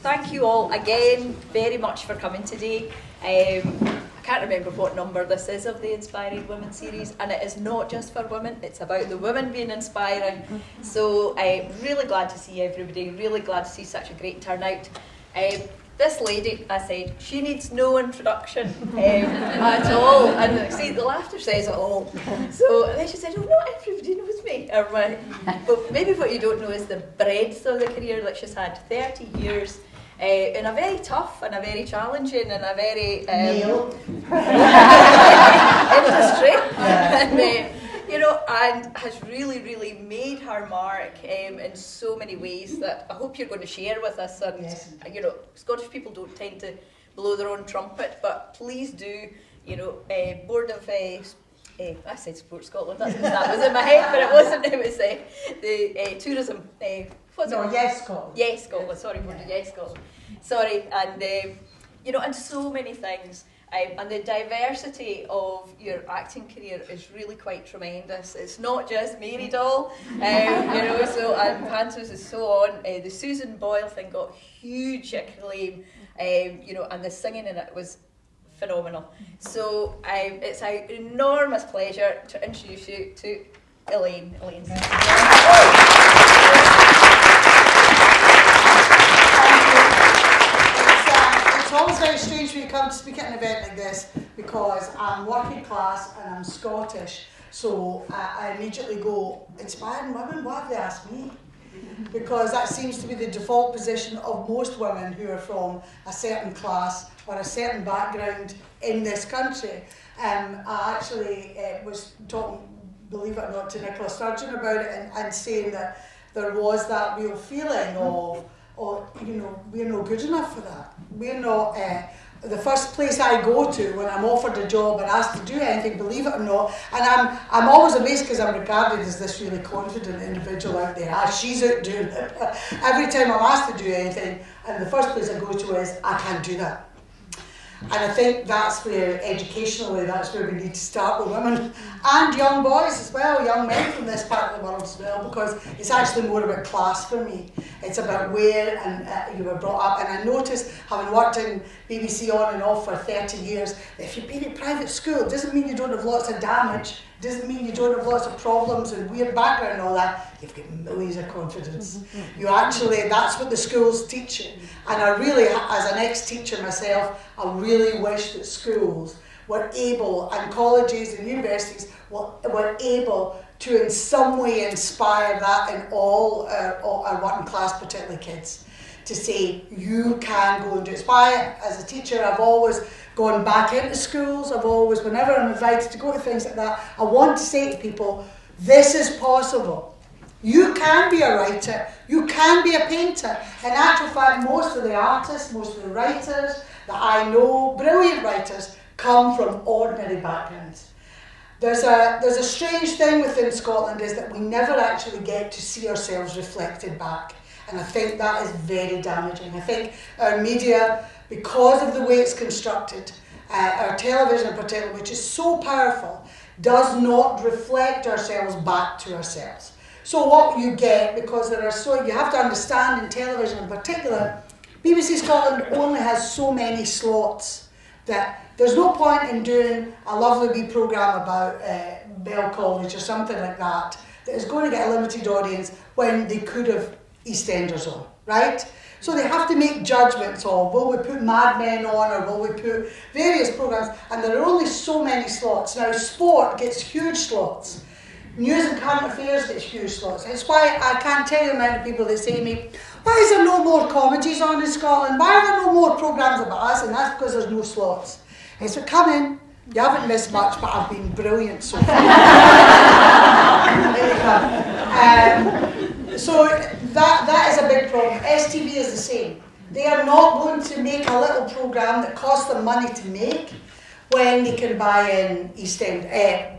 thank you all again very much for coming today. I can't remember what number this is of the Inspiring Women series, and it is not just for women, it's about the women being inspiring. So I'm really glad to see everybody, really glad to see such a great turnout. This lady, I said, she needs no introduction at all. And see, the laughter says it all. So then she said, oh, not everybody knows me. But maybe what you don't know is the breadth of the career that she's had. 30 years in a very tough and a very challenging and a very industry. And, you know, and has really, really made her mark in so many ways that I hope you're going to share with us. And, you know, Scottish people don't tend to blow their own trumpet, but please do, you know, Board of, I said Sport Scotland, that was in my head, but it wasn't, it was the tourism, what's it? Yes Scotland. Yes Scotland, sorry, Board of Yes Scotland. Sorry, and, you know, and so many things. And the diversity of your acting career is really quite tremendous. It's not just Mary Doll, you know, so, and Pantos is so on. The Susan Boyle thing got huge acclaim, you know, and the singing in it was phenomenal. So it's an enormous pleasure to introduce you to Elaine. It's always very strange when you come to speak at an event like this because I'm working class and I'm Scottish, so I immediately go, inspiring women, what have they asked me? Because that seems to be the default position of most women who are from a certain class or a certain background in this country. I actually was talking, believe it or not, to Nicola Sturgeon about it and saying that there was that real feeling of, you know, we're not good enough for that. We're not, the first place I go to when I'm offered a job and asked to do anything, believe it or not, and I'm always amazed because I'm regarded as this really confident individual out there. She's out doing it. Every time I'm asked to do anything, and the first place I go to is, I can't do that. And I think that's where, educationally, that's where we need to start with women and young boys as well, young men from this part of the world as well, because it's actually more about class for me. It's about where and you were brought up. And I noticed, having worked in BBC on and off for 30 years, that if you've been in private school, it doesn't mean you don't have lots of damage, it doesn't mean you don't have lots of problems and weird background and all that. You've got millions of confidence. You actually, that's what the schools teach you. And I really, as an ex-teacher myself, I really wish that schools were able, and colleges and universities were able to in some way inspire that in all our working class, particularly kids, to say, you can go and do it. As a teacher, I've always gone back into schools. I've always, whenever I'm invited to go to things like that, I want to say to people, this is possible. You can be a writer, you can be a painter. In actual fact, most of the artists, most of the writers that I know, brilliant writers, come from ordinary backgrounds. There's a strange thing within Scotland is that we never actually get to see ourselves reflected back. And I think that is very damaging. I think our media, because of the way it's constructed, our television in particular, which is so powerful, does not reflect ourselves back to ourselves. So what you get, because there are so, you have to understand in television in particular, BBC Scotland only has so many slots that there's no point in doing a lovely wee programme about Bell College or something like that that is going to get a limited audience when they could have EastEnders on, right? So they have to make judgments of, will we put Mad Men on or will we put various programmes, and there are only so many slots. Now sport gets huge slots. News and current affairs gets huge slots. It's why I can't tell you the amount of people that say to me, why is there no more comedies on in Scotland? Why are there no more programmes about us? And that's because there's no slots. And so come in, you haven't missed much, but I've been brilliant so far. There you go. So that is a big problem. STV is the same. They are not going to make a little programme that costs them money to make when they can buy in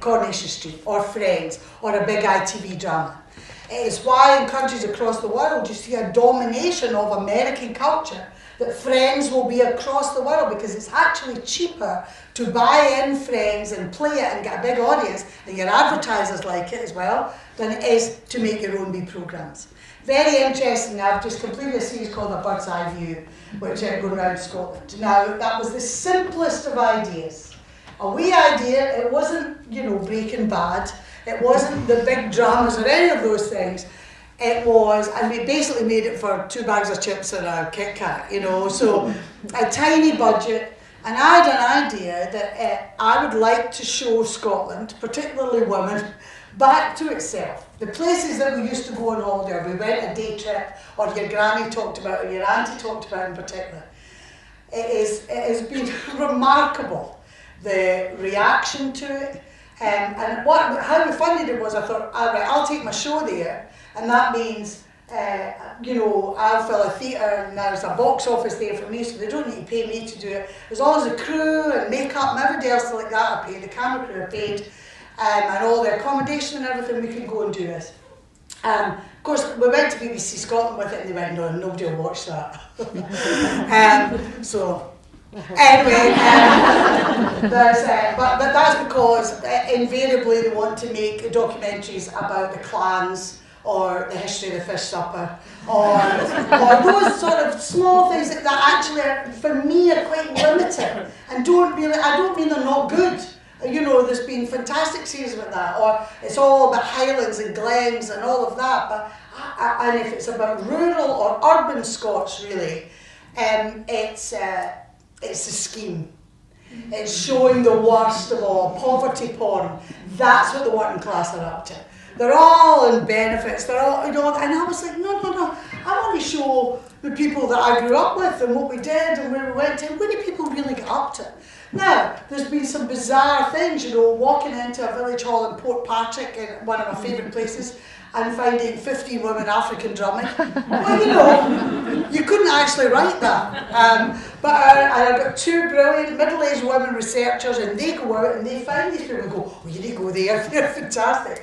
Coronation Street or Friends or a big ITV drama. It's why in countries across the world you see a domination of American culture, that Friends will be across the world because it's actually cheaper to buy in Friends and play it and get a big audience, and your advertisers like it as well, than it is to make your own wee programmes. Very interesting. I've just completed a series called A Bird's Eye View, which I'm going around Scotland. Now, that was the simplest of ideas. A wee idea, it wasn't, you know, Breaking Bad, it wasn't the big dramas or any of those things. It was, and we basically made it for 2 bags of chips and a Kit Kat, you know, so a tiny budget. And I had an idea that I would like to show Scotland, particularly women, back to itself. The places that we used to go on holiday, or we went a day trip, or your granny talked about, or your auntie talked about in particular. It has been remarkable, the reaction to it. And how we funded it was, I thought, all right, I'll take my show there, and that means, you know, I'll fill a theatre and there's a box office there for me, so they don't need to pay me to do it. As long as the crew and makeup and everybody else like that are paid, the camera crew are paid, and all the accommodation and everything, we can go and do it. Of course, we went to BBC Scotland with it and they went, no, nobody will watch that. So, anyway, but that's because invariably they want to make documentaries about the clans, or the history of the fish supper, or those sort of small things that actually, are, for me, are quite limited, and I don't mean they're not good. You know, there's been fantastic series with that, or it's all about Highlands and Glens and all of that, but and if it's about rural or urban Scots, really, it's a scheme. It's showing the worst of all, poverty porn. That's what the working class are up to. They're all in benefits, they're all, you know, and I was like, no, I want to show the people that I grew up with and what we did and where we went to, what do people really get up to? Now, there's been some bizarre things, you know, walking into a village hall in Portpatrick, in one of my favourite places, and finding 15 women African drumming. Well, you know, you couldn't actually write that. But I've got 2 brilliant middle-aged women researchers, and they go out and they find these people and go, oh, you need to go there, they're fantastic.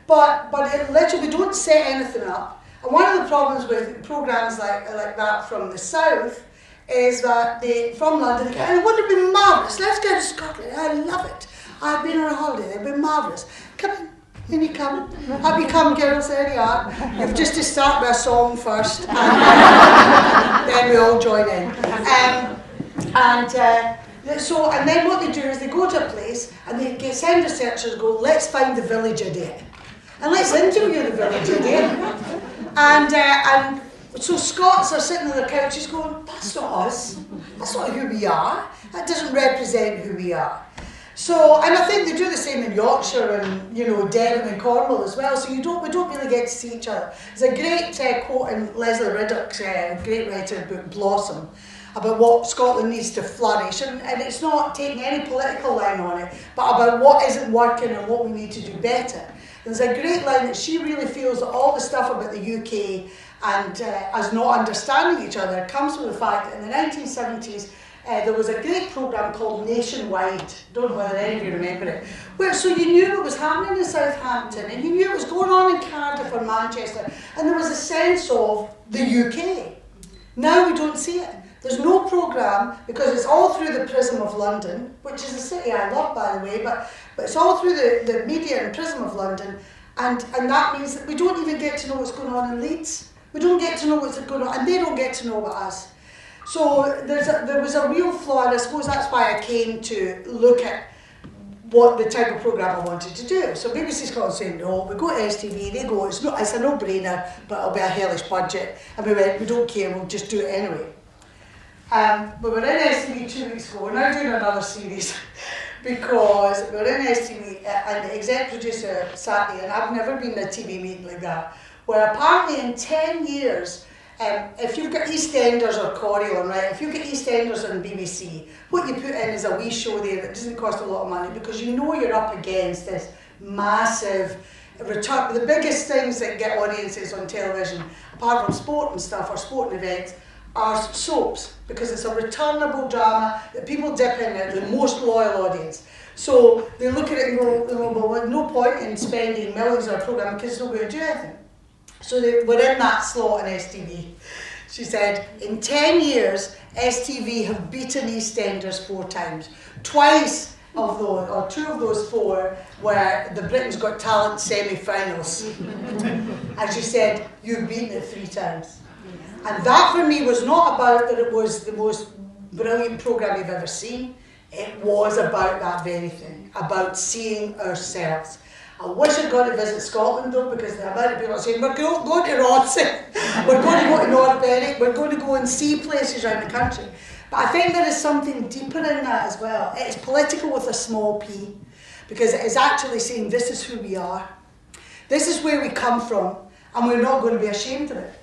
But literally, we don't set anything up. And one of the problems with programmes like that from the south is that from London, they go, oh, wouldn't it be marvellous? Let's go to Scotland. I love it. I've been on a holiday. It'd be marvellous. Come in. In you come. Up you come, girls. There you are. You've just to start with a song first, and then we all join in. And then what they do is they go to a place and they send researchers and go, let's find the village idiot. And let's interview the village idiot. And so Scots are sitting on their couches going, that's not us. That's not who we are. That doesn't represent who we are. So, and I think they do the same in Yorkshire and, you know, Devon and Cornwall as well. So we don't really get to see each other. There's a great quote in Leslie Riddoch's great writer book Blossom about what Scotland needs to flourish, and it's not taking any political line on it, but about what isn't working and what we need to do better. There's a great line that she really feels that all the stuff about the UK and us not understanding each other comes from the fact that in the 1970s there was a great programme called Nationwide, don't know whether any of you remember it, where so you knew what was happening in Southampton and you knew what was going on in Cardiff or Manchester, and there was a sense of the UK. Now we don't see it. There's no programme, because it's all through the prism of London, which is a city I love, by the way, but it's all through the media and prism of London, and that means that we don't even get to know what's going on in Leeds. We don't get to know what's going on, and they don't get to know about us. So there was a real flaw, and I suppose that's why I came to look at what the type of programme I wanted to do. So BBC Scotland saying, no, we go to STV, they go, it's a no-brainer, but it'll be a hellish budget. And we went, we don't care, we'll just do it anyway. We were in STV 2 weeks ago, we're now doing another series, because we were in STV and the exec producer sat there, and I've never been in a TV meeting like that, where apparently in 10 years, if you've got EastEnders or Coriolan, right, if you've got EastEnders on BBC, what you put in is a wee show there that doesn't cost a lot of money, because you know you're up against this massive return. The biggest things that get audiences on television, apart from sport and stuff, or sporting events, are soaps, because it's a returnable drama that people dip in at the most loyal audience. So they look at it and go, well, there's no point in spending millions on a programme because it's not going to do anything. So they were in that slot on STV. She said, in 10 years, STV have beaten EastEnders 4 times. Twice of those, or 2 of those 4, were the Britain's Got Talent semi-finals. And she said, "You've beaten it 3 times." And that for me was not about that it was the most brilliant programme you've ever seen. It was about that very thing, about seeing ourselves. I wish I'd gone to visit Scotland though, because the amount of people are saying, "We're going to Rothsay, we're going to go to North Berwick, we're going to go and see places around the country." But I think there is something deeper in that as well. It is political with a small p, because it is actually saying this is who we are. This is where we come from, and we're not going to be ashamed of it.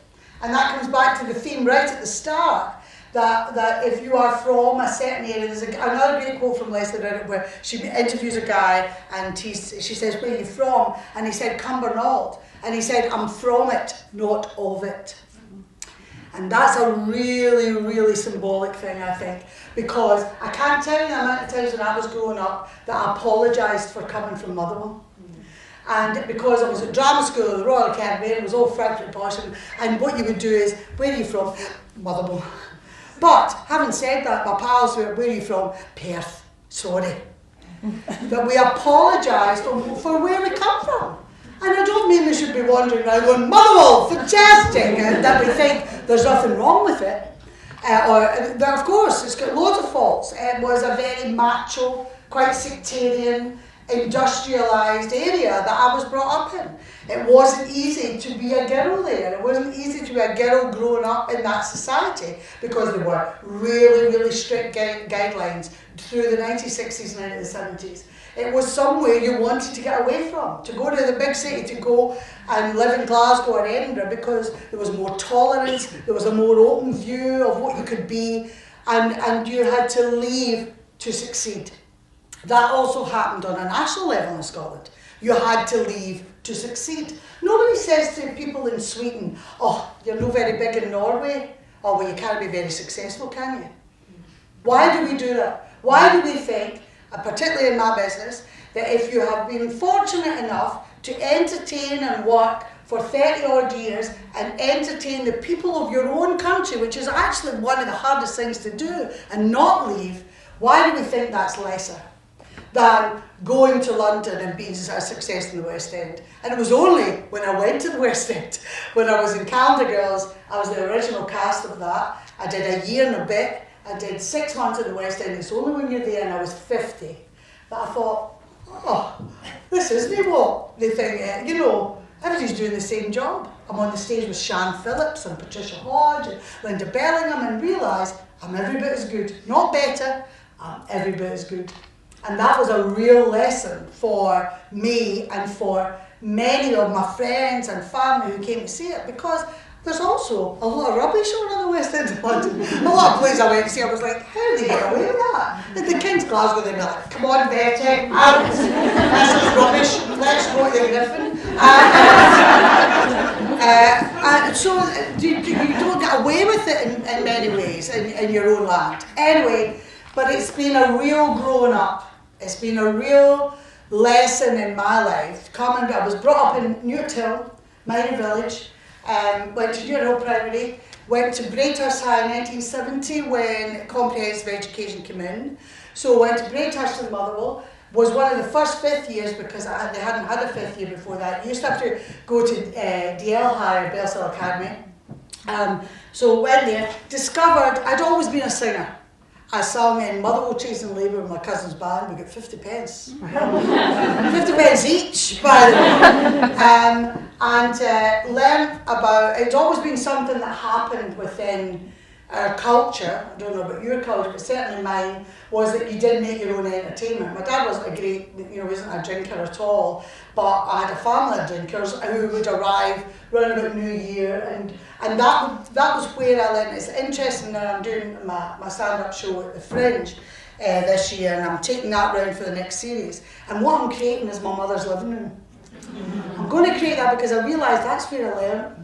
And that comes back to the theme right at the start, that if you are from a certain area, there's another great quote from Leslie Reddit where she interviews a guy and she says, "Where are you from?" And he said, "Cumbernauld." And he said, "I'm from it, not of it." And that's a really, really symbolic thing, I think, because I can't tell you the amount of times when I was growing up that I apologised for coming from Motherwell. And because I was at drama school at the Royal Academy, it was all French posh, and what you would do is, "Where are you from?" "Motherwell." But having said that, my pals were, "Where are you from?" "Perth." "Sorry." That we apologised for where we come from. And I don't mean we should be wandering around going, "Motherwell, fantastic," and that we think there's nothing wrong with it. Of course, it's got loads of faults. It was a very macho, quite sectarian, industrialised area that I was brought up in. It wasn't easy to be a girl there. It wasn't easy to be a girl growing up in that society, because there were really, really strict guidelines through the 1960s and into the 70s. It was somewhere you wanted to get away from, to go to the big city, to go and live in Glasgow or Edinburgh, because there was more tolerance, there was a more open view of what you could be, and you had to leave to succeed. That also happened on a national level in Scotland. You had to leave to succeed. Nobody says to people in Sweden, "Oh, you're not very big in Norway. Oh, well, you can't be very successful, can you?" Why do we do that? Why do we think, particularly in my business, that if you have been fortunate enough to entertain and work for 30 odd years and entertain the people of your own country, which is actually one of the hardest things to do, and not leave, why do we think that's lesser than going to London and being a success in the West End? And it was only when I went to the West End, when I was in Calendar Girls, I was the original cast of that. I did a year and a bit. I did 6 months at the West End. It's only when you're there, and I was 50, that I thought, "Oh, this isn't what they think, everybody's doing the same job." I'm on the stage with Shan Phillips and Patricia Hodge and Linda Bellingham, and realised I'm every bit as good. Not better, I'm every bit as good. And that was a real lesson for me and for many of my friends and family who came to see it, because there's also a lot of rubbish around the West End of London. A lot of places I went to see, I was like, how do they get away with that? At the King's Glasgow, they'd be like, "Come on, Betty, out. This is rubbish. Let's go to the Griffin." And so you don't get away with it in many ways in your own land. Anyway, but it's been a real growing up. It's been a real lesson in my life. I was brought up in Newthill, minor village. Went to Newthill Primary, went to Braidhurst High in 1970 when comprehensive education came in. So went to Braidhurst in Motherwell, was one of the first 5th years, because they hadn't had a 5th year before that. You used to have to go to DL High, Bellshill Academy. So went there, discovered I'd always been a singer. I sung in Motherwell Chasing Labour with my cousin's band. We got 50 pence. 50 pence each, by the way. And learned about, it's always been something that happened within our culture. I don't know about your culture, but certainly mine, was that you did make your own entertainment. My dad wasn't a great, wasn't a drinker at all, but I had a family of drinkers who would arrive round about New Year, and that was where I learned. It's interesting that I'm doing my stand-up show at the Fringe this year, and I'm taking that round for the next series. And what I'm creating is my mother's living room. I'm going to create that because I realised that's where I learned.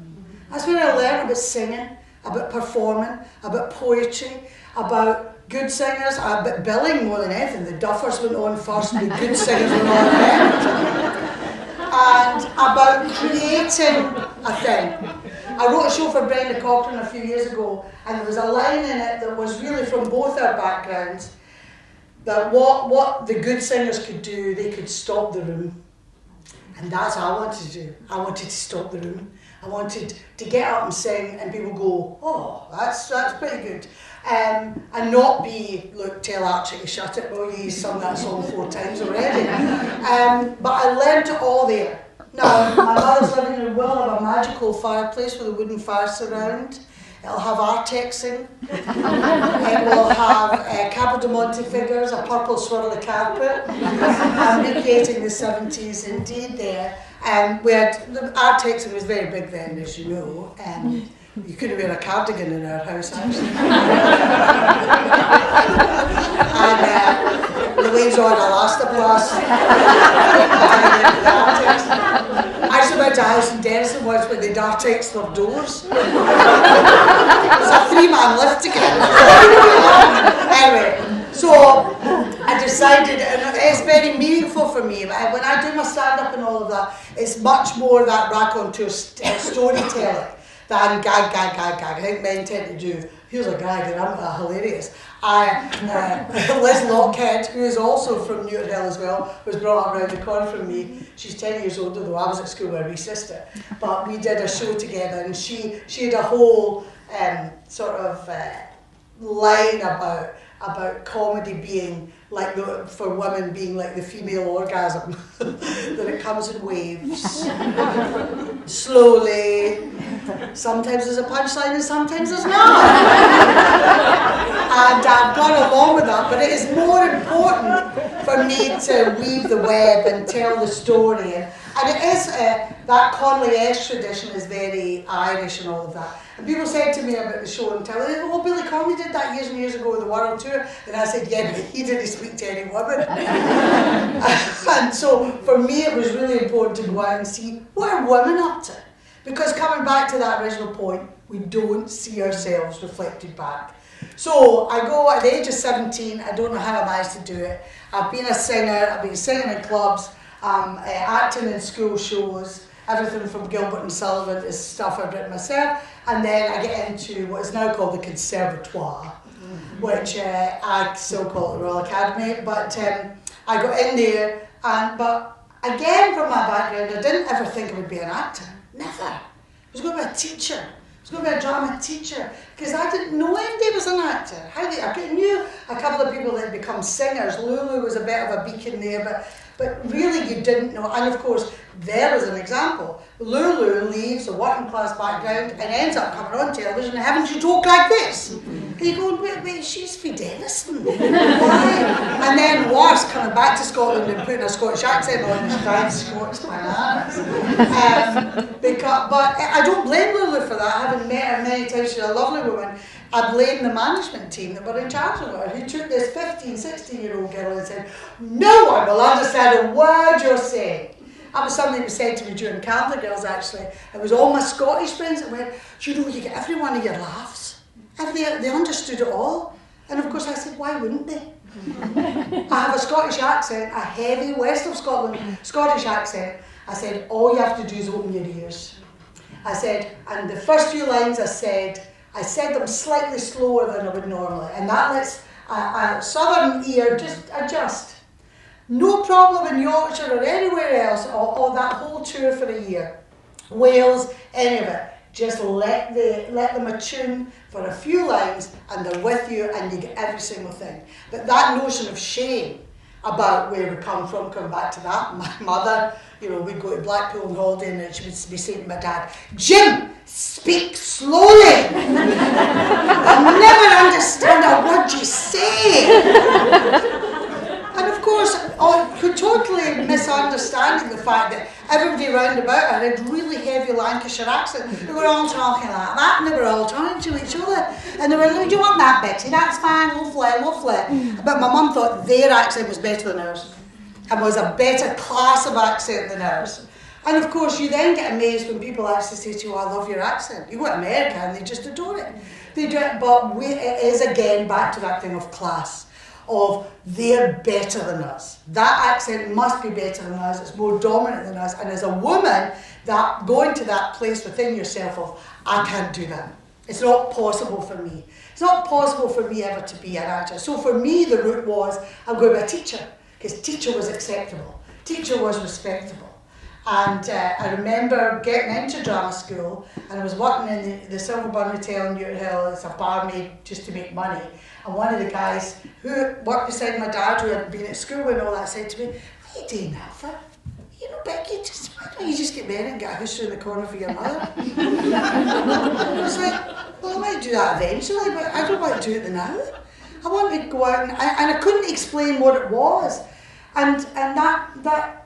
That's where I learned about singing, about performing, about poetry, about good singers, about billing more than anything. The duffers went on first, the good singers went on then. And about creating a thing. I wrote a show for Brenda Cochran a few years ago, and there was a line in it that was really from both our backgrounds. that what the good singers could do, they could stop the room. And that's what I wanted to do. I wanted to stop the room. I wanted to get up and sing and people go, oh, that's pretty good. And not be, look, tell Archie to shut it, well, he's sung that song 4 times already. But I learned it all there. Now, my mother's living room will have a magical fireplace with a wooden fire surround. It'll have Artexing. It will have Cabo de Monte figures, a purple swirly carpet. I'm recreating the 70s indeed there. We had, the Artexing was very big then, as you know. You couldn't wear a cardigan in our house, actually. And Elaine's on elastoplast. Actually went to a house in Denison once where they'd Artex their doors. It was a 3-man lift to get in. Anyway, so I decided, and it's very meaningful for me, when I do my stand-up and all of that, it's much more that raconteur storytelling than gag. I think men tend to do, here's a gag and I'm hilarious. Liz Lockhead, who is also from Newton Hill as well, was brought up around the corner from me. She's 10 years older, though I was at school with her wee sister. But we did a show together and she had a whole sort of line about comedy being like for women being like the female orgasm, that it comes in waves, slowly. Sometimes there's a punchline and sometimes there's not. And I've gone along with that, but it is more important for me to weave the web and tell the story. And it is, that Conley-esque tradition is very Irish and all of that. And people said to me about the show and telling me, oh, Billy Conley did that years and years ago with the World Tour. And I said, yeah, but he didn't speak to any women. And so for me it was really important to go out and see, what are women up to? Because coming back to that original point, we don't see ourselves reflected back. So I go at the age of 17, I don't know how I managed to do it. I've been a singer, I've been singing in clubs, acting in school shows, everything from Gilbert and Sullivan is stuff I've written myself. And then I get into what is now called the Conservatoire, which I still call it the Royal Academy. But I got in there, but again from my background, I didn't ever think I would be an actor. Never. I was going to be a teacher. I was going to be a drama teacher because I didn't know anybody was an actor. I knew a couple of people that had become singers. Lulu was a bit of a beacon there, but really you didn't know. And of course, there was an example. Lulu leaves a working class background and ends up coming on television and having to talk like this. And you go, wait, she's Fideliston. Why? And then worse, coming back to Scotland and putting a Scottish accent on and trying Scottish bananas. But I don't blame Lulu for that. Having met her many times, she's a lovely woman. I blame the management team that were in charge of her, who took this 15, 16-year-old girl and said, no one will understand a word you're saying. That was something that was said to me during Calendar Girls, actually. It was all my Scottish friends that went, you know, you get every one of your laughs. They understood it all. And of course I said, why wouldn't they? I have a Scottish accent, a heavy West of Scotland Scottish accent. I said, all you have to do is open your ears. I said, and the first few lines I said them slightly slower than I would normally. And that lets a southern ear just adjust. No problem in Yorkshire or anywhere else, or that whole tour for a year. Wales, any of it. Just let them attune for a few lines and they're with you and you get every single thing. But that notion of shame about where we come from, coming back to that, my mother, you know, we'd go to Blackpool on holiday and she would be saying to my dad, Jim, speak slowly. I'll never understand a word you say. And of course, totally misunderstanding the fact that everybody round about her had really heavy Lancashire accent. They were all talking like that, and they were all talking to each other. And they were like, do you want that, Betty? That's fine, lovely. But my mum thought their accent was better than ours, and was a better class of accent than ours. And of course, you then get amazed when people actually say to you, oh, I love your accent. You go to America and they just adore it. They do it, but it is again back to that thing of class. Of they're better than us. That accent must be better than us, it's more dominant than us. And as a woman, that going to that place within yourself of, I can't do that. It's not possible for me. It's not possible for me ever to be an actor. So for me, the route was, I'm going to be a teacher, because teacher was acceptable. Teacher was respectable. And I remember getting into drama school, and I was working in the Silverburn Hotel in Newton Hill as a barmaid just to make money. And one of the guys who worked beside my dad, who had been at school and all that, said to me, "What are you doing that for? You know, Becky, why don't you just get married and get a house in the corner for your mother?" I was like, well, I might do that eventually, but I don't want to do it now. I want to go out, and I couldn't explain what it was. And that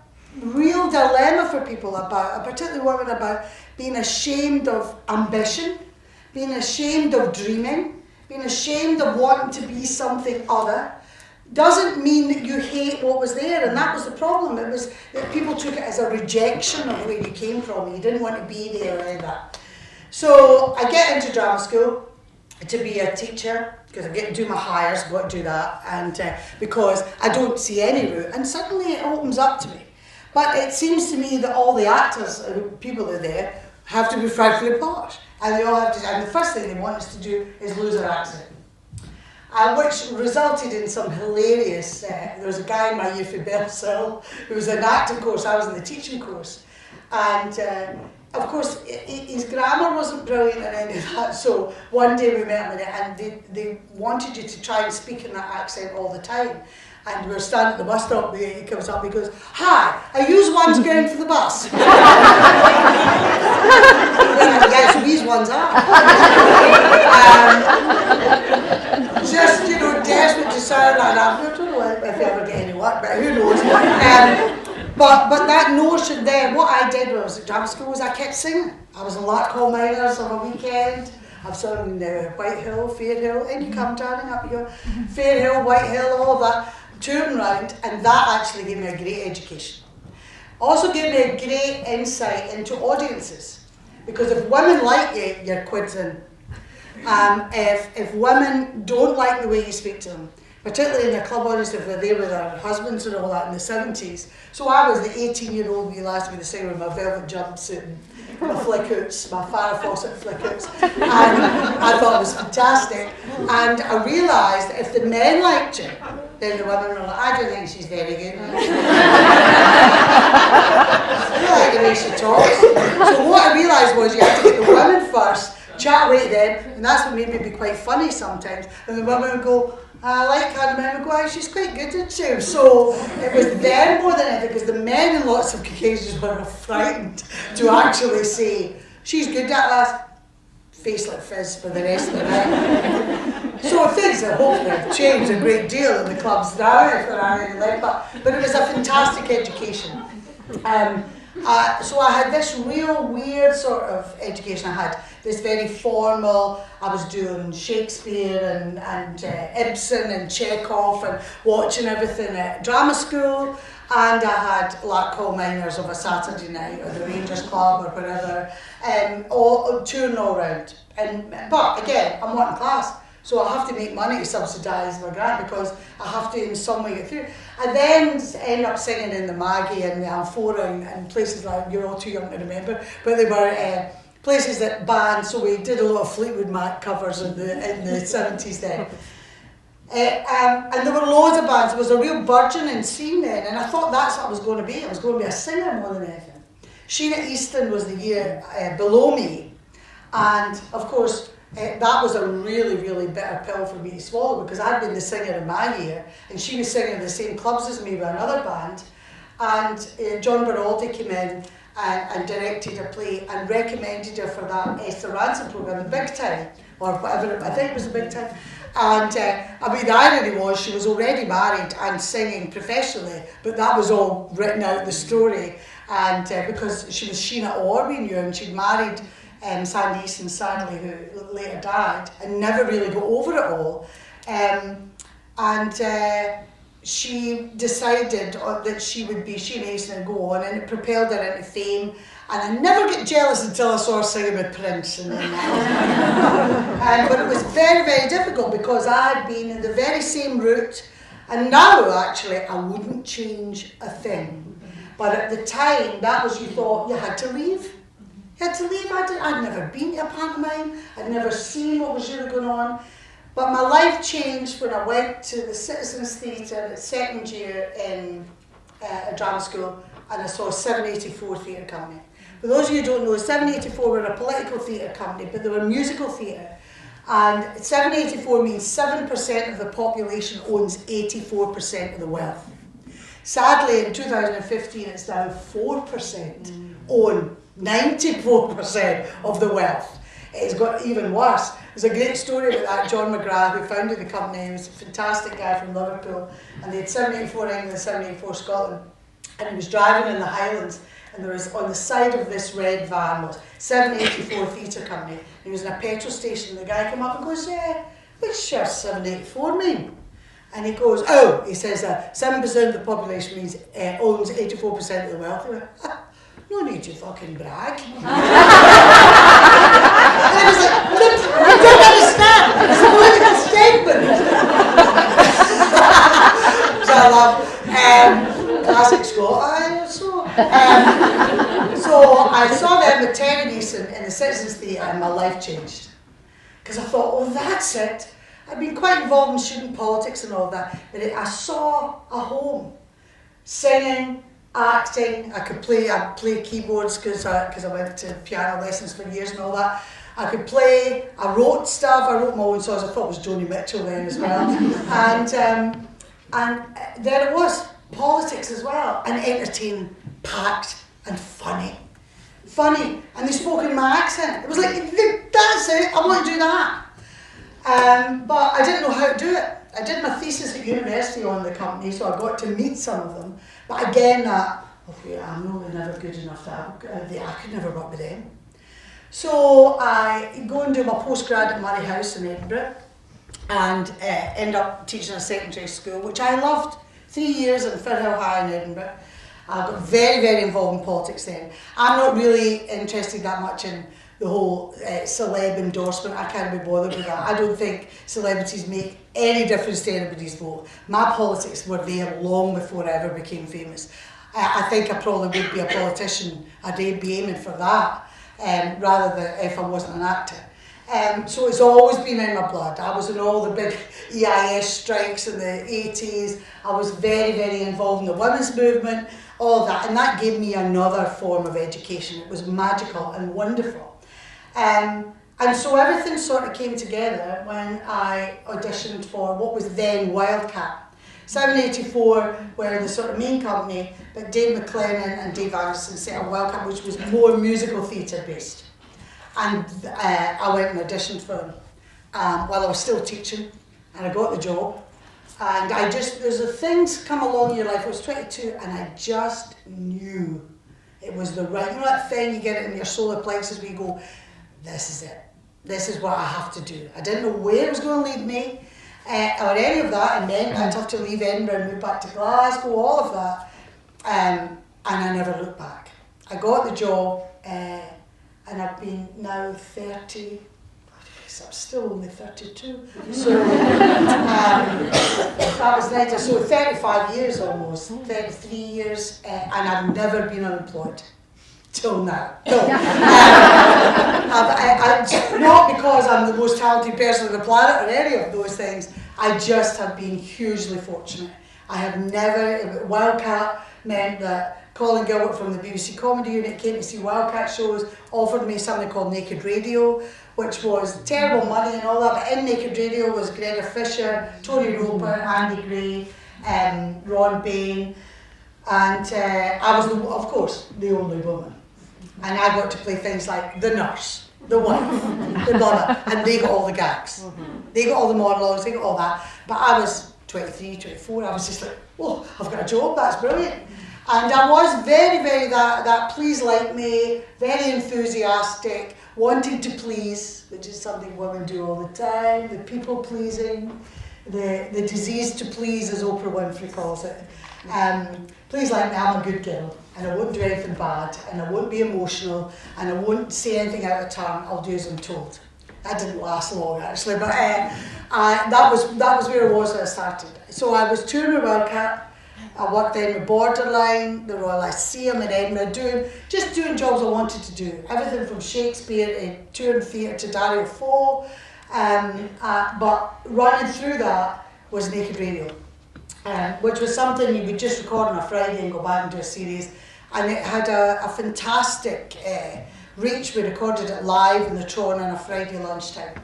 real dilemma for people about, particularly women, about being ashamed of ambition, being ashamed of dreaming, being ashamed of wanting to be something other, doesn't mean that you hate what was there. And that was the problem. It was that people took it as a rejection of where you came from. You didn't want to be there or any of that. So I get into drama school to be a teacher, because I get to do my hires, I've got to do that, and because I don't see any route, and suddenly it opens up to me. But it seems to me that all the actors, people that are there, have to be frightfully posh, and they all have to. And the first thing they want us to do is lose our accent, which resulted in some hilarious. There was a guy in my year for Bellsill who was an acting course. I was in the teaching course, and of course his grammar wasn't brilliant and any of that. So one day we met him, and they wanted you to try and speak in that accent all the time. And we were standing at the bus stop, he comes up, he goes, "Hi, are you ones going for the bus?" Yes, these ones are. Just, desperate to sound like that. I don't know if I ever get any work, but who knows. But that notion there, what I did when I was at drama school was I kept singing. I was in Larkhall Minors on a weekend. I've sung in White Hill, Fair Hill, and you come darling up here, Fair Hill, White Hill, all of that, touring around, and that actually gave me a great education. Also gave me a great insight into audiences, because if women like you, your quid's in. If women don't like the way you speak to them, particularly in the club audience, if they're there with their husbands and all that in the 70s. So I was the 18-year-old wee lass with the singer with my velvet jumpsuit and my flickouts, my Farrah Fawcett flickouts, and I thought it was fantastic. And I realised that if the men liked you, then the women were like, "I don't think she's very good." I like the way she talks. So what I realised was you had to get the women first, chat away to them, and that's what made me be quite funny sometimes. And the women would go, "I like her," and the men would go, "Oh, she's quite good at you." So it was them more than anything, because the men in lots of occasions were frightened to actually say, "She's good at that." Face like fizz for the rest of the night. So things have hopefully changed a great deal in the clubs now, if there are any left, but it was a fantastic education. So I had this real weird sort of education. I had this very formal, I was doing Shakespeare and Ibsen and Chekhov and watching everything at drama school, and I had Larkhall Minors of a Saturday night or the Rangers Club or whatever, all touring all round. But again, I'm working class, so I have to make money to subsidise my grant, because I have to in some way get through. I then end up singing in the Maggie and the Amphora and places like, you're all too young to remember, but they were places that banned, so we did a lot of Fleetwood Mac covers in the 70s then. And there were loads of bands. There was a real burgeoning scene then, and I thought that's what I was going to be. I was going to be a singer more than anything. Sheena Easton was the year below me, and of course that was a really, really bitter pill for me to swallow, because I'd been the singer in my year, and she was singing in the same clubs as me with another band, and John Baraldi came in and directed a play and recommended her for that Esther Ransom programme, The Big Time, or whatever, I think it was The Big Time. And the irony was she was already married and singing professionally, but that was all written out the story. And because she was Sheena Orr, we knew, and she'd married Sandy Easton Stanley, who later died, and never really got over it all. She decided that she would be Sheena Easton and go on, and it propelled her into fame. And I never get jealous until I saw her singing with Prince. But it was very, very difficult, because I had been in the very same route, and now actually I wouldn't change a thing. But at the time, that was, you thought you had to leave. He had to leave. I'd never been to a pantomime. I'd never seen what was really going on. But my life changed when I went to the Citizens Theatre at second year in a drama school, and I saw 784 Theatre Company. For those of you who don't know, 784 were a political theatre company, but they were musical theatre. And 784 means 7% of the population owns 84% of the wealth. Sadly, in 2015, it's now 4% own 94% of the wealth. It's got even worse. There's a great story about that John McGrath, who founded the company. He was a fantastic guy from Liverpool, and they had 784 England, 784 Scotland, and he was driving in the Highlands, and there was, on the side of this red van, was 784 Theatre Company. He was in a petrol station, and the guy came up and goes, yeah, what's your 784 mean? And he goes, oh, he says, 7% of the population means owns 84% of the wealth. He went, no need to fucking brag. And I was like, you don't understand. It's a political statement. So I love classic Scott. So I saw them with Terry Neeson in the Citizens Theatre, and my life changed. Because I thought, oh, that's it. I've been quite involved in student politics and all that, but I saw a home. Singing, acting, I play keyboards because I went to piano lessons for years and all that. I could play, I wrote stuff, I wrote my own songs. I thought it was Joni Mitchell then as well. And there it was, politics as well, and entertaining, packed and funny. Funny, and they spoke in my accent. It was like, that's it, I want to do that. But I didn't know how to do it. I did my thesis at university on the company, so I got to meet some of them. But again, I'm really never good enough I could never work with them. So I go and do my postgrad at Murray House in Edinburgh, and end up teaching a secondary school, which I loved. 3 years at Firhill High in Edinburgh. I got very, very involved in politics then. I'm not really interested that much in the whole celeb endorsement. I can't be bothered with that. I don't think celebrities make any difference to anybody's vote. My politics were there long before I ever became famous. I think I probably would be a politician. I'd be aiming for that, rather than if I wasn't an actor. So it's always been in my blood. I was in all the big EIS strikes in the 80s. I was very, very involved in the women's movement, all that. And that gave me another form of education. It was magical and wonderful. And so everything sort of came together when I auditioned for what was then Wildcat. 784 were the sort of main company, but Dave McLennan and Dave Anderson set up Wildcat, which was more musical theatre based. And I went and auditioned for them while I was still teaching, and I got the job. And there's a things come along in your life. I was 22, and I just knew it was the right, you know that thing you get it in your solar plexus where you go, this is it. This is what I have to do. I didn't know where it was going to lead me or any of that, and then I'd have to leave Edinburgh and move back to Glasgow, all of that. And I never looked back. I got the job, and I've been now 30, I'm still only 32. So that was 90, so 35 years almost, 33 years, and I've never been unemployed. Till now. No. Not because I'm the most talented person on the planet or any of those things. I just have been hugely fortunate. I have never, Wildcat meant that Colin Gilbert from the BBC Comedy Unit came to see Wildcat shows, offered me something called Naked Radio, which was terrible money and all that, but in Naked Radio was Greta Fisher, Tony Roper, Andy Gray, Ron Bain, and I was, of course, the only woman. And I got to play things like the nurse, the wife, the mother, and they got all the gags. They got all the monologues, they got all that. But I was 23, 24, I was just like, oh, I've got a job, that's brilliant. And I was very, very that please like me, very enthusiastic, wanting to please, which is something women do all the time, the people pleasing, the disease to please, as Oprah Winfrey calls it. Please like me, I'm a good girl, and I won't do anything bad, and I won't be emotional, and I won't say anything out of turn, I'll do as I'm told. That didn't last long actually, but that was where I was when I started. So I was touring with Wildcat, I worked then with Borderline, the Royal Lyceum in Edinburgh, doing jobs I wanted to do. Everything from Shakespeare to touring theatre to Dario Fo. But running through that was Naked Radio, which was something you would just record on a Friday and go back and do a series. And it had a fantastic reach. We recorded it live in the Tron on a Friday lunchtime.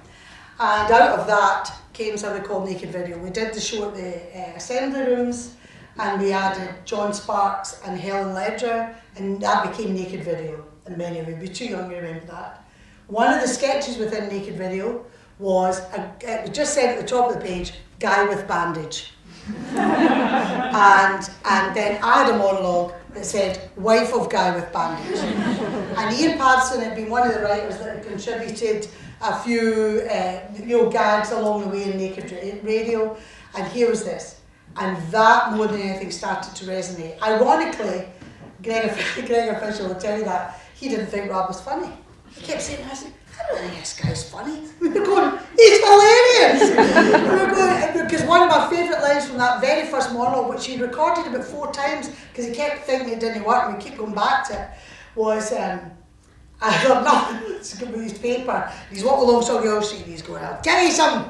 And out of that came something called Naked Video. We did the show at the Assembly Rooms, and we added John Sparks and Helen Ledger, and that became Naked Video. And many of you would be too young to remember that. One of the sketches within Naked Video was, it just said at the top of the page, guy with bandage. and then I had a monologue that said, wife of guy with bandage. And Ian Patterson had been one of the writers that had contributed a few gags along the way in Naked Radio, and here was this. And that, more than anything, started to resonate. Ironically, Greg Official will tell you that, he didn't think Rob was funny. He kept saying, I don't think this guy's funny. We were going, he's hilarious! We were going, because one of my favourite lines from that very first monologue, which he recorded about 4 times, because he kept thinking it didn't work, and we kept going back to it, was, I got nothing, it's going to be his paper. He's walking along Solihull Street and he's going, I'll tell you something,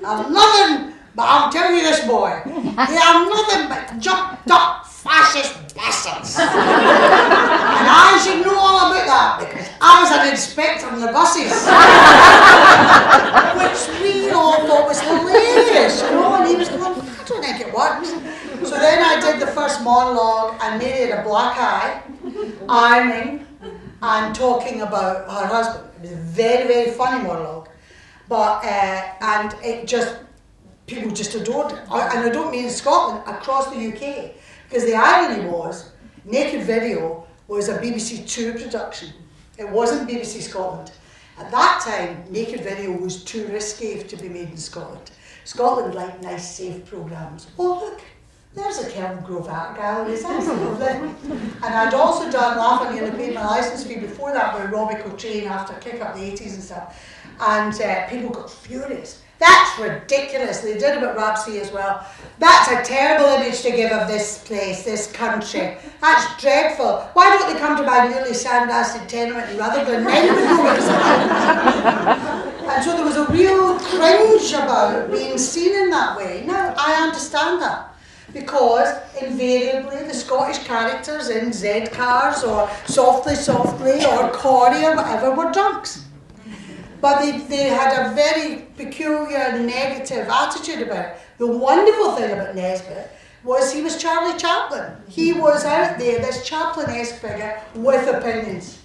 I'm nothing, but I'll tell you this, boy, they are nothing but jumped up fascist bastards. And I should know all about that because I was an inspector on the buses. Which we all thought was hilarious, you know, and he was going, I don't think it works. So then I did the first monologue and made it a black eye, ironing, and talking about her husband. It was a very, very funny monologue. But, and it just, people just adored it. And I don't mean in Scotland, across the UK. Because the irony was, Naked Video was a BBC Two production. It wasn't BBC Scotland. At that time, Naked Video was too risky to be made in Scotland. Scotland liked nice, safe programmes. Oh look, there's a Kelvin Grove Art Gallery, that's lovely. And I'd also done Laugh and Nearly Paid My Licence Fee before that with Robbie Coltrane after Kick Up the 80s and stuff. And people got furious. That's ridiculous. They did about Rapsy as well. That's a terrible image to give of this place, this country. That's dreadful. Why don't they come to my newly sandblasted tenement rather than men would know what it's about? And so there was a real cringe about being seen in that way. Now, I understand that. Because invariably the Scottish characters in Z Cars or Softly Softly or Corrie or whatever were drunks. But they had a very peculiar negative attitude about it. The wonderful thing about Nesbitt was he was Charlie Chaplin. He was out there, this Chaplin-esque figure with opinions.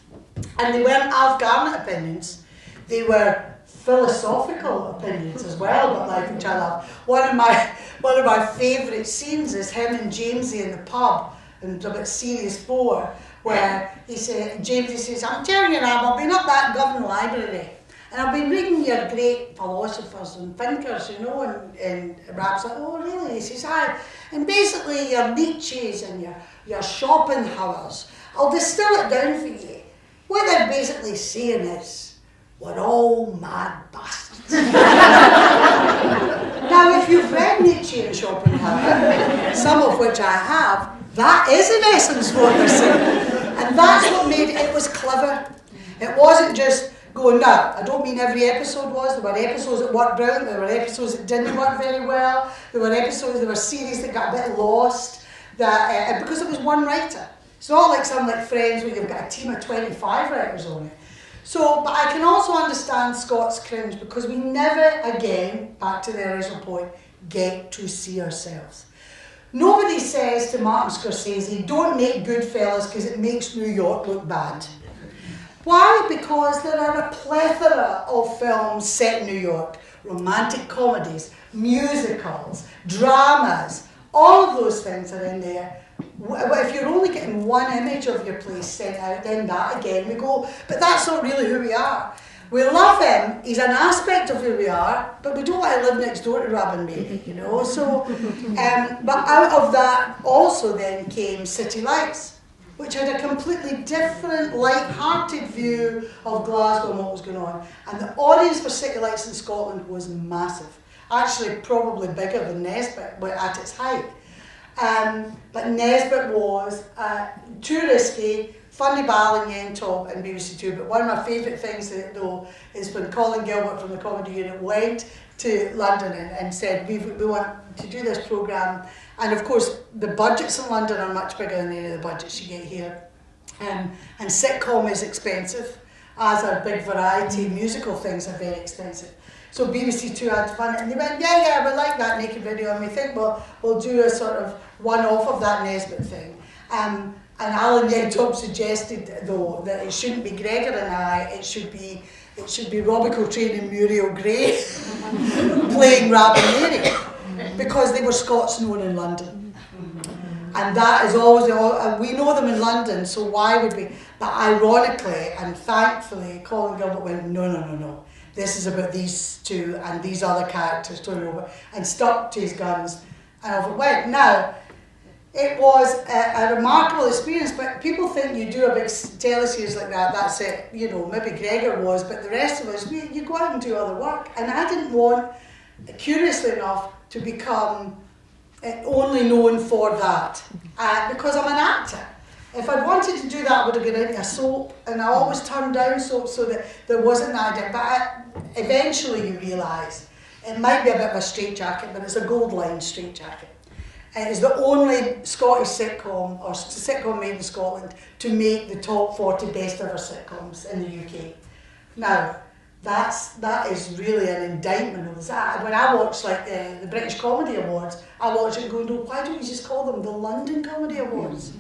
And they weren't Alf Garnett opinions, they were philosophical opinions as well, but like which I love. One of my favourite scenes is him and Jamesy in the pub, and about Series 4, where Jamesy says, I'm telling you now, I've been up that Government Library, and I've been reading your great philosophers and thinkers, you know, and Rap's like, oh really? He says, aye, and basically your Nietzsche's and your Schopenhauers, I'll distill it down for you. What they're basically saying is, we're all mad bastards. Now, if you've read Nietzsche and Schopenhauer, some of which I have, that is in essence what they're saying. And that's what made it was clever. It wasn't just going, no, I don't mean every episode was. There were episodes that worked brilliant, there were episodes that didn't work very well, there were series that got a bit lost, because it was one writer. It's not like some like Friends where you've got a team of 25 writers on it. So, but I can also understand Scott's cringe because we never again, back to the original point, get to see ourselves. Nobody says to Martin Scorsese, don't make Goodfellas because it makes New York look bad. Why? Because there are a plethora of films set in New York. Romantic comedies, musicals, dramas, all of those things are in there. If you're only getting one image of your place sent out, then that again we go, but that's not really who we are. We love him, he's an aspect of who we are, but we don't want to live next door to Rob and me, you know. So, but out of that also then came City Lights, which had a completely different, light-hearted view of Glasgow and what was going on. And the audience for City Lights in Scotland was massive. Actually, probably bigger than Nesbitt, but at its height. But Nesbitt was too risky, funny ball in Yen Top and BBC Two. But one of my favourite things though is when Colin Gilbert from the Comedy Unit went to London and said, we want to do this programme. And of course, the budgets in London are much bigger than any of the budgets you get here. And sitcom is expensive, as are big variety, musical things are very expensive. So BBC Two had to fund it, and they went, yeah, we like that naked video, and we think we'll do a sort of one-off of that Nesbitt thing. And Alan Yentop suggested, though, that it shouldn't be Gregor and I, it should be Robbie Coltrane and Muriel Gray playing Rab and Mary, because they were Scots known in London. And that is always, and we know them in London, so why would we? But ironically and thankfully, Colin Gilbert went, no. This is about these two and these other characters turning over, and stuck to his guns, and off it went. Now, it was a remarkable experience, but people think you do a big teleseries like that, that's it. You know, maybe Gregor was, but the rest of us, you go out and do other work. And I didn't want, curiously enough, to become only known for that, because I'm an actor. If I'd wanted to do that, I would have gone into a soap, and I always turned down soap so that there wasn't an idea. But eventually you realise it might be a bit of a straitjacket, but it's a gold-lined straitjacket. It is the only Scottish sitcom, or sitcom made in Scotland, to make the top 40 best ever sitcoms in the UK. Now, that is really an indictment of this. When I watch like the British Comedy Awards, I watch it and go, no, why don't you just call them the London Comedy Awards?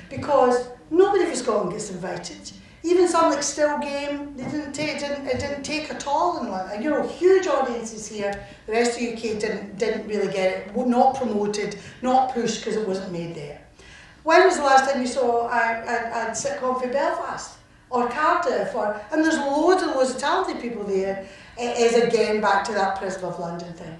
Because nobody from Scotland gets invited. Even some like Still Game, it didn't take at all in London. You know, huge audiences here. The rest of the UK didn't really get it. Not promoted, not pushed because it wasn't made there. When was the last time you saw a sitcom for Belfast? Or Cardiff, and there's loads and loads of talented people there. It is again back to that Prism of London thing.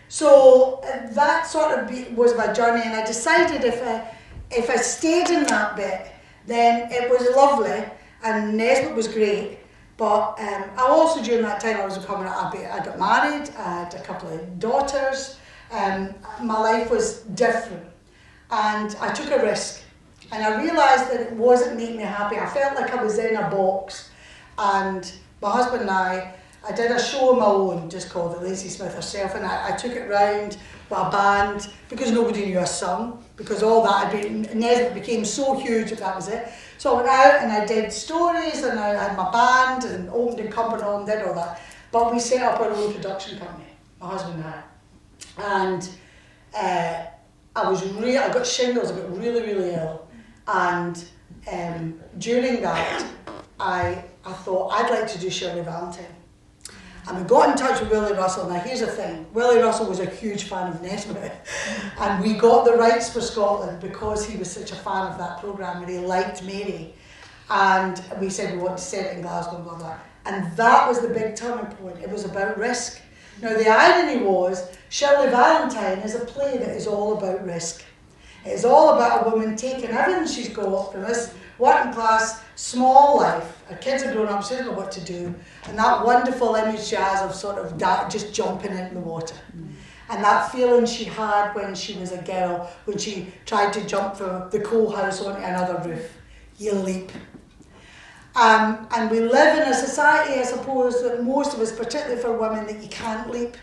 So that sort of was my journey, and I decided if I stayed in that bit, then it was lovely, and Nesbitt was great. But I also, during that time I was coming up, I got married, I had a couple of daughters, my life was different, and I took a risk. And I realised that it wasn't making me happy. I felt like I was in a box. And my husband and I did a show on my own, just called it Lacey Smith Herself, and I took it round with a band, because nobody knew I sung, because all that had been, Nesbitt became so huge that was it. So I went out and I did stories, and I had my band, and opened in Cumbernauld, and did all that. But we set up our own production company, my husband and I. And I got shingles, I got really, really ill. And during that, I thought I'd like to do Shirley Valentine. And we got in touch with Willie Russell. Now here's the thing, Willie Russell was a huge fan of Nesbitt, and we got the rights for Scotland because he was such a fan of that programme and he liked Mary. And we said we want to set it in Glasgow, blah, blah. And that was the big turning point. It was about risk. Now the irony was, Shirley Valentine is a play that is all about risk. It's all about a woman taking everything she's got from this working class, small life. Her kids are grown up, she doesn't know what to do. And that wonderful image she has of sort of just jumping into the water. And that feeling she had when she was a girl, when she tried to jump from the coal house onto another roof. You leap. And we live in a society, I suppose, that most of us, particularly for women, that you can't leap.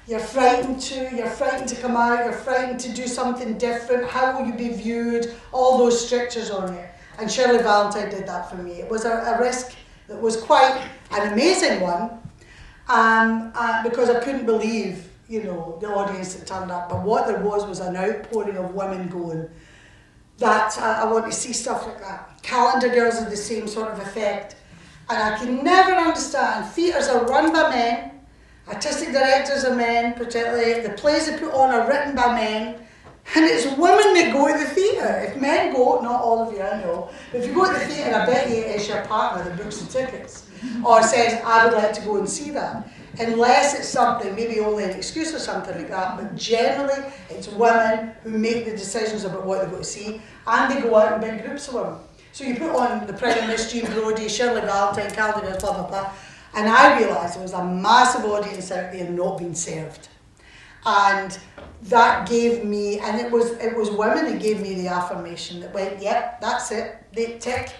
You're frightened to come out, you're frightened to do something different, how will you be viewed, all those strictures on you. And Shirley Valentine did that for me. It was a risk that was quite an amazing one, because I couldn't believe, you know, the audience that turned up. But what there was an outpouring of women going, that I want to see stuff like that. Calendar Girls had the same sort of effect. And I can never understand, theatres are run by men, artistic directors are men, particularly the plays they put on are written by men, and it's women that go to the theatre. If men go, not all of you, I know, but if you go to the theatre, I bet you it's your partner that books the tickets, or says, I would like to go and see that. Unless it's something, maybe only an excuse or something like that, but generally it's women who make the decisions about what they go to see, and they go out in big groups of women. So you put on the Pride and Miss Jean Brodie, Shirley Valentine, Calendar Girls, blah, blah, blah. And I realised there was a massive audience out there not being served. And that gave me, and it was women that gave me the affirmation that went, yep, that's it, they tick,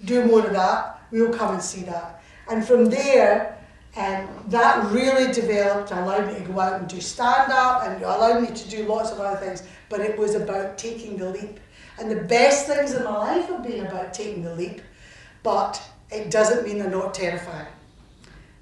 do more of that, we'll come and see that. And from there, that really developed, allowed me to go out and do stand-up, and allowed me to do lots of other things, but it was about taking the leap. And the best things in my life have been about taking the leap, but it doesn't mean they're not terrifying.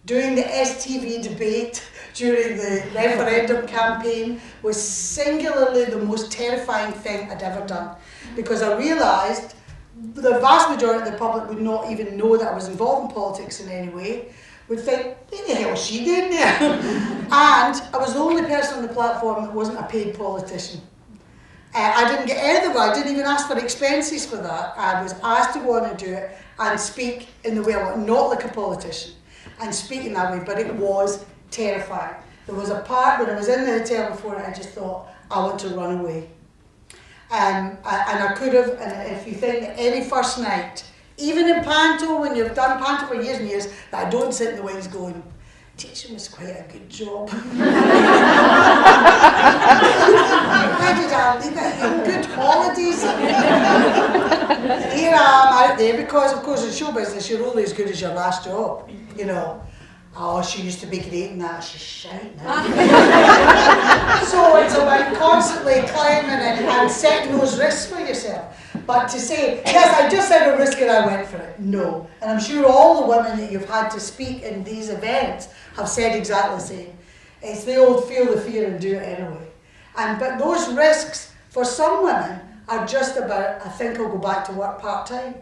Doing the STV debate during the referendum campaign was singularly the most terrifying thing I'd ever done, because I realised the vast majority of the public would not even know that I was involved in politics in any way, would think, what the hell is she doing there? And I was the only person on the platform that wasn't a paid politician. I didn't get anything, I didn't even ask for expenses for that. I was asked to go on and do it and speak in the way I want, not like a politician, and speak in that way, but it was terrifying. There was a part when I was in the hotel before it, I just thought, I want to run away. And I could have, and if you think that any first night, even in Panto, when you've done Panto for years and years, that I don't sit in the wings going, teaching was quite a good job. Why did I leave it? Good holidays. And here I am out there, because of course in show business you're only as good as your last job, you know. Oh, she used to be great in that, she's shite now. So it's about constantly climbing and setting those risks for yourself. But to say, yes, I just had a risk and I went for it, no. And I'm sure all the women that you've had to speak in these events have said exactly the same. It's the old feel the fear and do it anyway. But those risks, for some women, are just about, I think I'll go back to work part-time.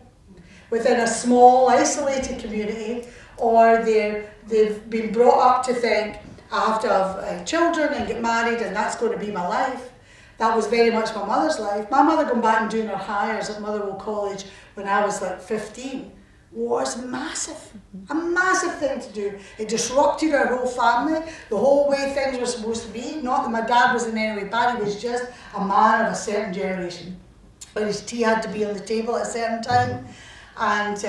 Within a small, isolated community, or they've been brought up to think, I have to have children and get married and that's going to be my life. That was very much my mother's life. My mother going back and doing her hires at Motherwell College when I was like 15 was massive. A massive thing to do. It disrupted our whole family, the whole way things were supposed to be. Not that my dad was in any way bad, he was just a man of a certain generation. But his tea had to be on the table at a certain time. And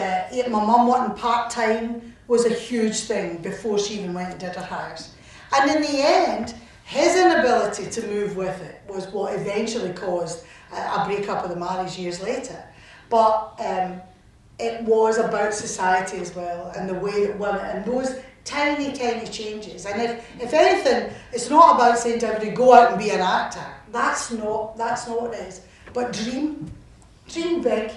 my mum wanting part-time was a huge thing before she even went and did her hires. And in the end, his inability to move with it was what eventually caused a breakup of the marriage years later. But it was about society as well, and the way that women, and those tiny, tiny changes. And if anything, it's not about saying to everybody, go out and be an actor. That's not what it is. But dream big.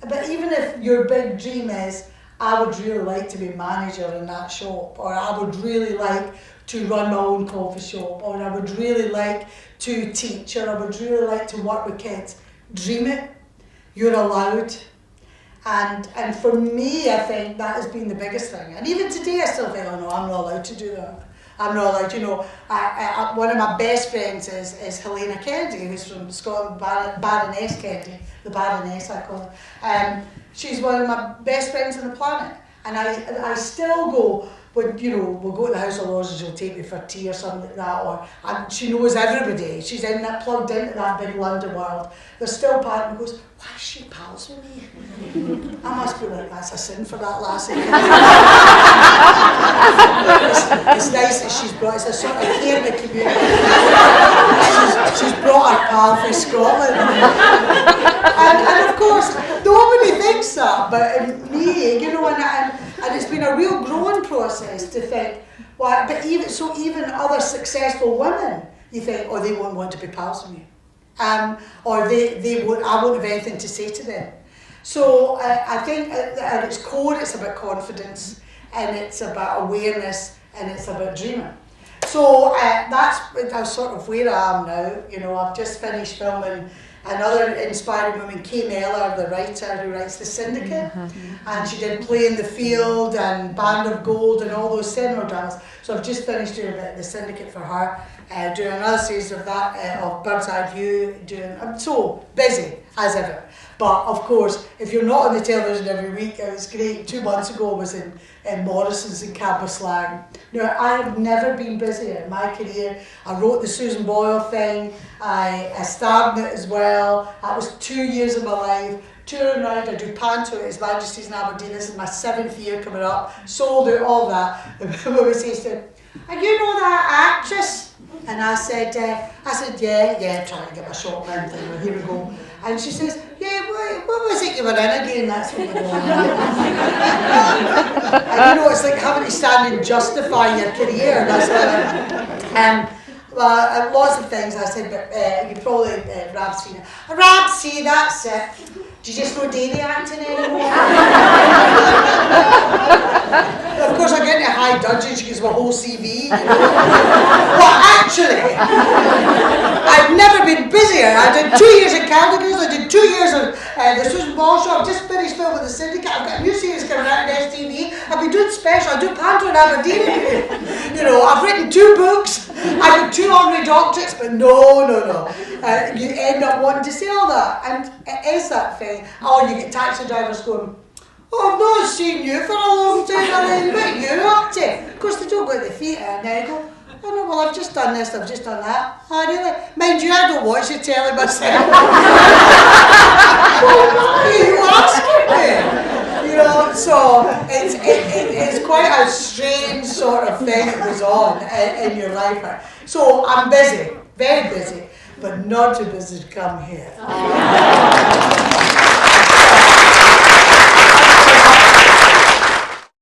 But even if your big dream is, I would really like to be manager in that shop, or I would really like to run my own coffee shop, or I would really like to teach, or I would really like to work with kids. Dream it. You're allowed. And for me, I think that has been the biggest thing. And even today, I still think, oh no, I'm not allowed to do that. I'm not allowed, you know. One of my best friends is Elaine Kennedy, who's from Scotland, Baroness Kennedy, the Baroness I call her. She's one of my best friends on the planet. And I still go, when, you know, we'll go to the House of Lords and she'll take me for tea or something like that, and she knows everybody. She's plugged into that big London world. There's still part of me goes, why is she pals with me? I must be like, that's a sin for that lassie. It's nice that she's brought, it's a sort of care in the community. She's brought her pal from Scotland. And of course, nobody thinks that, but me, you know, and it's been a real growing process to think, well, but even other successful women, you think, oh, they won't want to be pals with me. Or I won't have anything to say to them. So I think at its core, it's about confidence, and it's about awareness, and it's about dreaming. So that's sort of where I am now. You know, I've just finished filming another inspiring woman, Kay Mellor, the writer who writes The Syndicate, and she did Play in the Field and Band of Gold and all those cinema dramas. So I've just finished doing The Syndicate for her, doing another series of that, of Bird's Eye View, I'm so busy as ever. But of course, if you're not on the television every week, it was great. 2 months ago I was in Morrison's in Cambuslang. Now, I have never been busier in my career. I wrote the Susan Boyle thing, I starred in it as well. That was 2 years of my life. Touring around, I do Panto at His Majesty's in Aberdeen. This is my 7th year coming up. Sold out, all that. The woman says to him, and you know that actress? And I said, yeah, trying to get my short man thing, well, here we go. And she says, yeah, what was it you were in again? That's what we're going on. And you know, it's like having to stand and justify your career. That's well, lots of things I said, but you probably, Ramsey, that's it. Do you just know dairy acting anymore? Of course, I get into high dudgeon, she gives my whole CV, you know. Well, actually, I've never been busier. I did 2 years at Caldigans, I did 2 years at the Susan Ball Show, I've just finished filming the Syndicate, I've got a new series coming out on STV, I've been doing special, I do Panto in Aberdeen, you know, I've written 2 books, I've got 2 honorary doctorates, but no. You end up wanting to say all that, and it is that thing. Oh, you get taxi drivers going, oh, I've not seen you for a long time, Elaine, what are you up to? Of course, they don't go to the theatre, and they go, oh no, well, I've just done this, I've just done that. Oh, really? Mind you, I don't watch the telly myself. Why are you asking me? You know, so it's quite a strange sort of thing that goes on in your life. So I'm busy, very busy, but not too busy to come here.